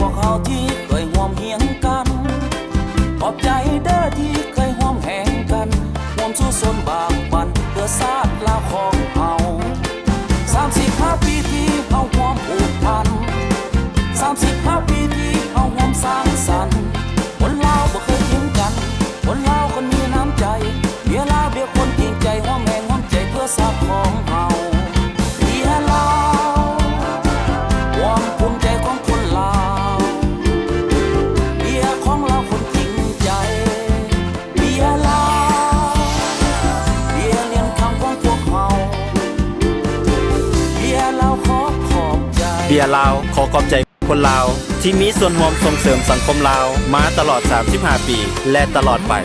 พวกเขาที่เคยห่วมเหียงกันขอบใจเด้อที่เคยห่วมแหงกันห่วมสู้สนบากบั่นเพื่อชาติลาวของเฮา35 ปีที่เฮาห่วมผูกพัน35 ปีที่เฮาห่วมสร้างสรรค์คนลาวบ่เคยทิ้งกันคนลาวคนมีน้ำใจเมียลาวเบียคนจริงใจห่วมแหงห่วมใจเพื่อชาติของเฮาเมียลาวความภูมิใจของคนลาวเมียของเราคนจริงใจเมียลาวเมียเลี้ยงคำของพวกเฮาเมียลาวขอขอบใจเบียร์ลาวขอขอบใจคนลาวที่มีส่วนร่วมส่งเสริมสังคมลาวมาตลอด35 ปีและตลอดไป